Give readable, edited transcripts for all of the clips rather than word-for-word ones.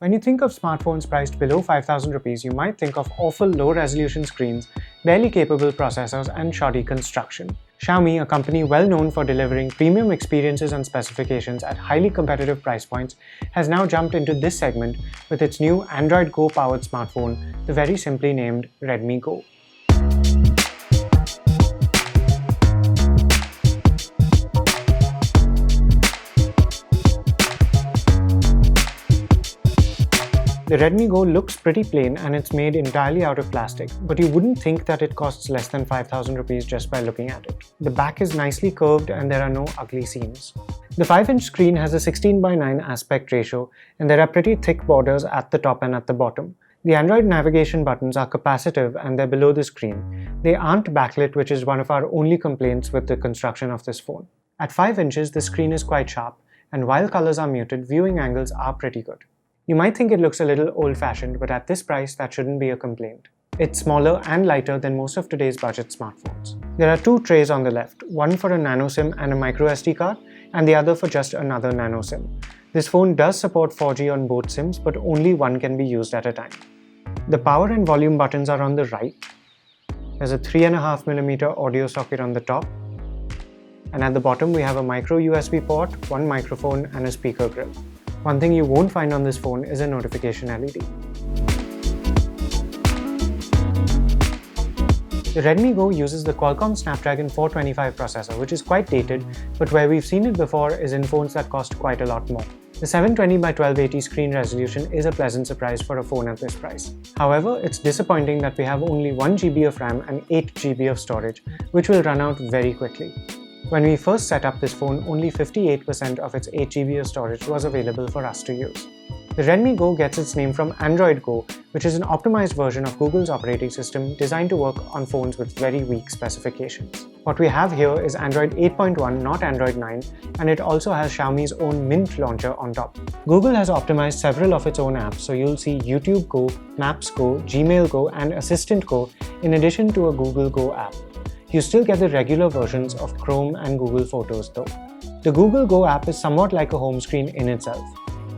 When you think of smartphones priced below 5,000 rupees, you might think of awful low-resolution screens, barely capable processors, and shoddy construction. Xiaomi, a company well known for delivering premium experiences and specifications at highly competitive price points, has now jumped into this segment with its new Android Go-powered smartphone, the very simply named Redmi Go. The Redmi Go looks pretty plain and it's made entirely out of plastic, but you wouldn't think that it costs less than 5,000 rupees just by looking at it. The back is nicely curved and there are no ugly seams. The 5-inch screen has a 16:9 aspect ratio and there are pretty thick borders at the top and at the bottom. The Android navigation buttons are capacitive and they're below the screen. They aren't backlit, which is one of our only complaints with the construction of this phone. At 5 inches, the screen is quite sharp, and while colors are muted, viewing angles are pretty good. You might think it looks a little old-fashioned, but at this price, that shouldn't be a complaint. It's smaller and lighter than most of today's budget smartphones. There are two trays on the left, one for a nano SIM and a micro SD card, and the other for just another nano SIM. This phone does support 4G on both SIMs, but only one can be used at a time. The power and volume buttons are on the right. There's a 3.5mm audio socket on the top, and at the bottom we have a micro USB port, one microphone, and a speaker grill. One thing you won't find on this phone is a notification LED. The Redmi Go uses the Qualcomm Snapdragon 425 processor, which is quite dated, but where we've seen it before is in phones that cost quite a lot more. The 720x1280 screen resolution is a pleasant surprise for a phone at this price. However, it's disappointing that we have only 1GB of RAM and 8GB of storage, which will run out very quickly. When we first set up this phone, only 58% of its 8GB of storage was available for us to use. The Redmi Go gets its name from Android Go, which is an optimized version of Google's operating system designed to work on phones with very weak specifications. What we have here is Android 8.1, not Android 9, and it also has Xiaomi's own Mint launcher on top. Google has optimized several of its own apps, so you'll see YouTube Go, Maps Go, Gmail Go, and Assistant Go in addition to a Google Go app. You still get the regular versions of Chrome and Google Photos though. The Google Go app is somewhat like a home screen in itself.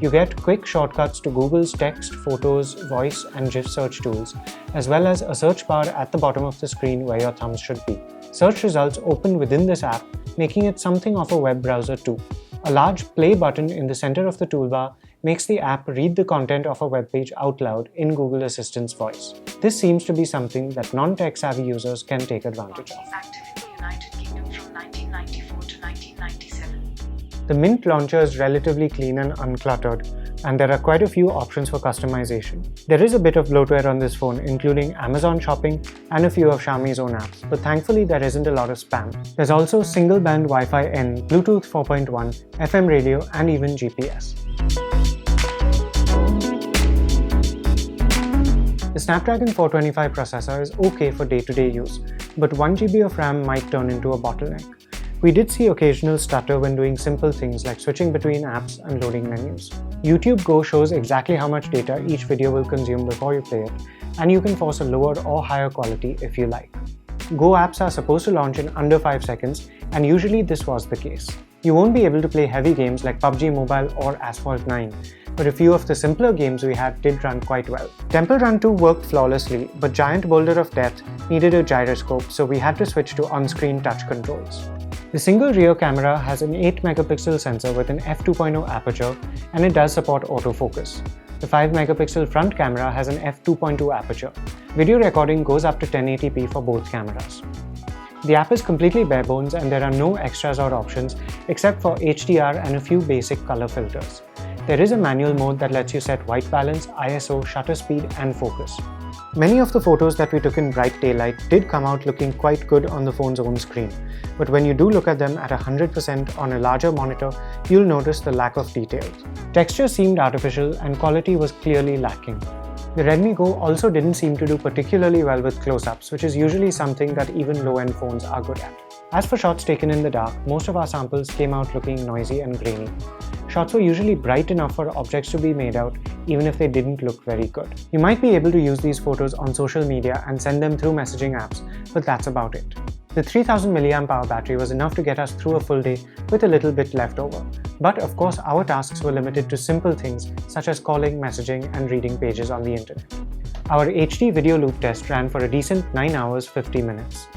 You get quick shortcuts to Google's text, photos, voice, and GIF search tools, as well as a search bar at the bottom of the screen where your thumbs should be. Search results open within this app, making it something of a web browser too. A large play button in the center of the toolbar makes the app read the content of a web page out loud in Google Assistant's voice. This seems to be something that non-tech savvy users can take advantage of. Active in the United Kingdom from 1994 to 1997. The Mint launcher is relatively clean and uncluttered, and there are quite a few options for customization. There is a bit of bloatware on this phone, including Amazon shopping and a few of Xiaomi's own apps, but thankfully there isn't a lot of spam. There's also single-band Wi-Fi N, Bluetooth 4.1, FM radio, and even GPS. The Snapdragon 425 processor is okay for day-to-day use, but 1GB of RAM might turn into a bottleneck. We did see occasional stutter when doing simple things like switching between apps and loading menus. YouTube Go shows exactly how much data each video will consume before you play it, and you can force a lower or higher quality if you like. Go apps are supposed to launch in under 5 seconds, and usually this was the case. You won't be able to play heavy games like PUBG Mobile or Asphalt 9, but a few of the simpler games we had did run quite well. Temple Run 2 worked flawlessly, but Giant Boulder of Death needed a gyroscope, so we had to switch to on-screen touch controls. The single rear camera has an 8-megapixel sensor with an f2.0 aperture, and it does support autofocus. The 5-megapixel front camera has an f2.2 aperture. Video recording goes up to 1080p for both cameras. The app is completely bare bones and there are no extras or options except for HDR and a few basic color filters. There is a manual mode that lets you set white balance, ISO, shutter speed, and focus. Many of the photos that we took in bright daylight did come out looking quite good on the phone's own screen, but when you do look at them at 100% on a larger monitor, you'll notice the lack of details. Texture seemed artificial and quality was clearly lacking. The Redmi Go also didn't seem to do particularly well with close-ups, which is usually something that even low-end phones are good at. As for shots taken in the dark, most of our samples came out looking noisy and grainy. Shots were usually bright enough for objects to be made out, even if they didn't look very good. You might be able to use these photos on social media and send them through messaging apps, but that's about it. The 3000 mAh battery was enough to get us through a full day with a little bit left over. But of course, our tasks were limited to simple things such as calling, messaging, and reading pages on the internet. Our HD video loop test ran for a decent 9 hours 50 minutes.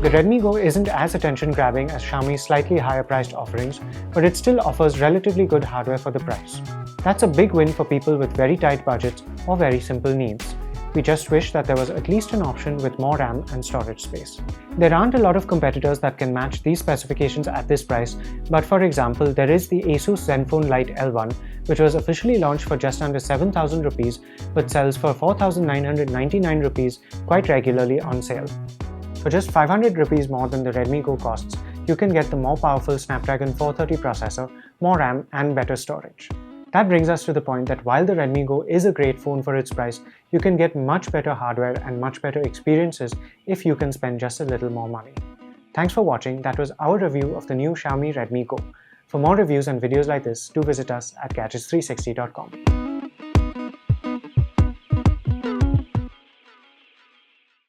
The Redmi Go isn't as attention-grabbing as Xiaomi's slightly higher-priced offerings, but it still offers relatively good hardware for the price. That's a big win for people with very tight budgets or very simple needs. We just wish that there was at least an option with more RAM and storage space. There aren't a lot of competitors that can match these specifications at this price, but for example, there is the Asus Zenfone Lite L1, which was officially launched for just under 7,000 rupees but sells for 4,999 rupees quite regularly on sale. For just 500 rupees more than the Redmi Go costs, you can get the more powerful Snapdragon 430 processor, more RAM, and better storage. That brings us to the point that while the Redmi Go is a great phone for its price, you can get much better hardware and much better experiences if you can spend just a little more money. Thanks for watching. That was our review of the new Xiaomi Redmi Go. For more reviews and videos like this, do visit us at gadgets360.com.